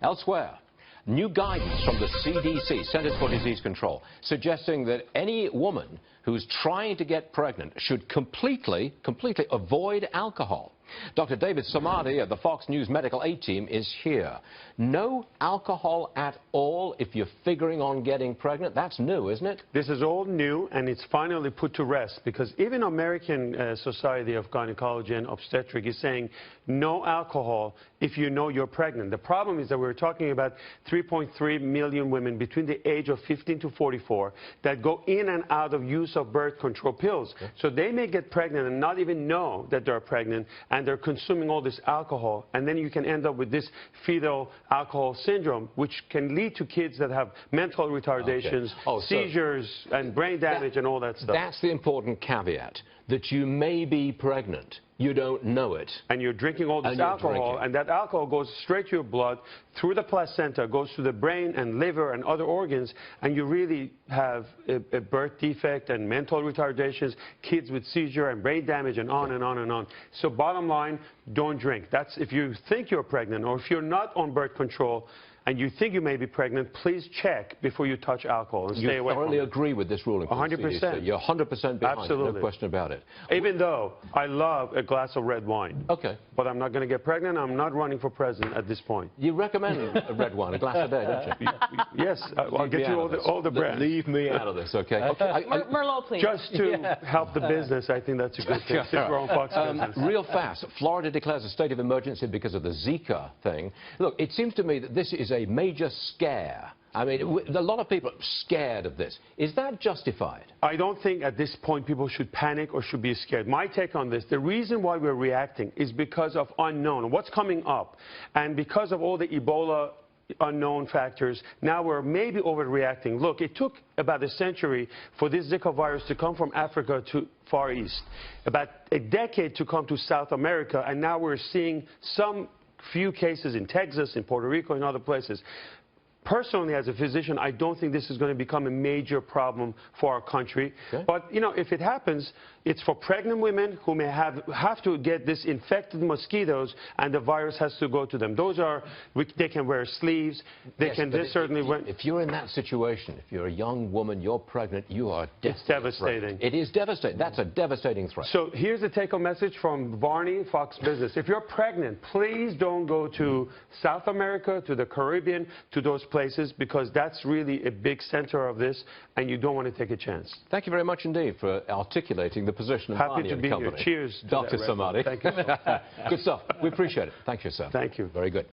Elsewhere, new guidance from the CDC, Centers for Disease Control, suggesting that any woman who's trying to get pregnant should completely avoid alcohol. Dr. David Samadi of the Fox News Medical Aid Team is here. No alcohol at all if you're figuring on getting pregnant? That's new, isn't it? This is all new, and it's finally put to rest, because even American Society of Gynecology and Obstetrics is saying no alcohol if you know you're pregnant. The problem is that we're talking about 3.3 million women between the age of 15 to 44 that go in and out of use of birth control pills. Okay. So they may get pregnant and not even know that they're pregnant, and they're consuming all this alcohol, and then you can end up with this fetal alcohol syndrome, which can lead to kids that have mental retardations, seizures, and brain damage and all that stuff. That's the important caveat, that you may be pregnant. You don't know it. And you're drinking all this alcohol, and that alcohol goes straight to your blood, through the placenta, goes to the brain and liver and other organs, and you really have a birth defect and mental retardations, kids with seizure and brain damage, and on and on and on. So bottom line, don't drink. That's if you think you're pregnant, or if you're not on birth control and you think you may be pregnant, please check before you touch alcohol and stay away from it. You thoroughly agree with this ruling? 100%. You're 100% behind Absolutely. it, no question about it. Even though I love a glass of red wine. Okay. But I'm not going to get pregnant. I'm not running for president at this point. You recommend a red wine, a glass a day, don't you? Yes. I'll get you all the brands. Leave me out of this, okay? Merlot, please. Just to help the business, I think that's a good thing. We're on Fox Business. Real fast, Florida declares a state of emergency because of the ZIKA thing. Look, it seems to me that this is a major scare. I mean, a lot of people are scared of this. Is that justified? I don't think at this point people should panic or should be scared. My take on this, the reason why we're reacting is because of unknown, what's coming up. And because of all the Ebola unknown factors, now we're maybe overreacting. Look, it took about a century for this ZIKA virus to come from Africa to Far East, about a decade to come to South America, and now we're seeing some few cases in Texas, in Puerto Rico, and other places. Personally, as a physician, I don't think this is going to become a major problem for our country. Okay. But, you know, if it happens, it's for pregnant women who may have to get this infected mosquitoes, and the virus has to go to them. Those are, they can wear sleeves. They can certainly wear. If you're in that situation, if you're a young woman, you're pregnant, you are devastated. It's devastating. It is devastating. That's a devastating threat. So here's a take-home message from Barney, Fox Business. If you're pregnant, please don't go to South America, to the Caribbean, to those places, because that's really a big center of this, and you don't want to take a chance. Thank you very much indeed for articulating the position of Happy Barney to be here. Cheers, Dr. Samadi. Thank you. Good stuff. We appreciate it. Thank you, sir. Thank you. Very good.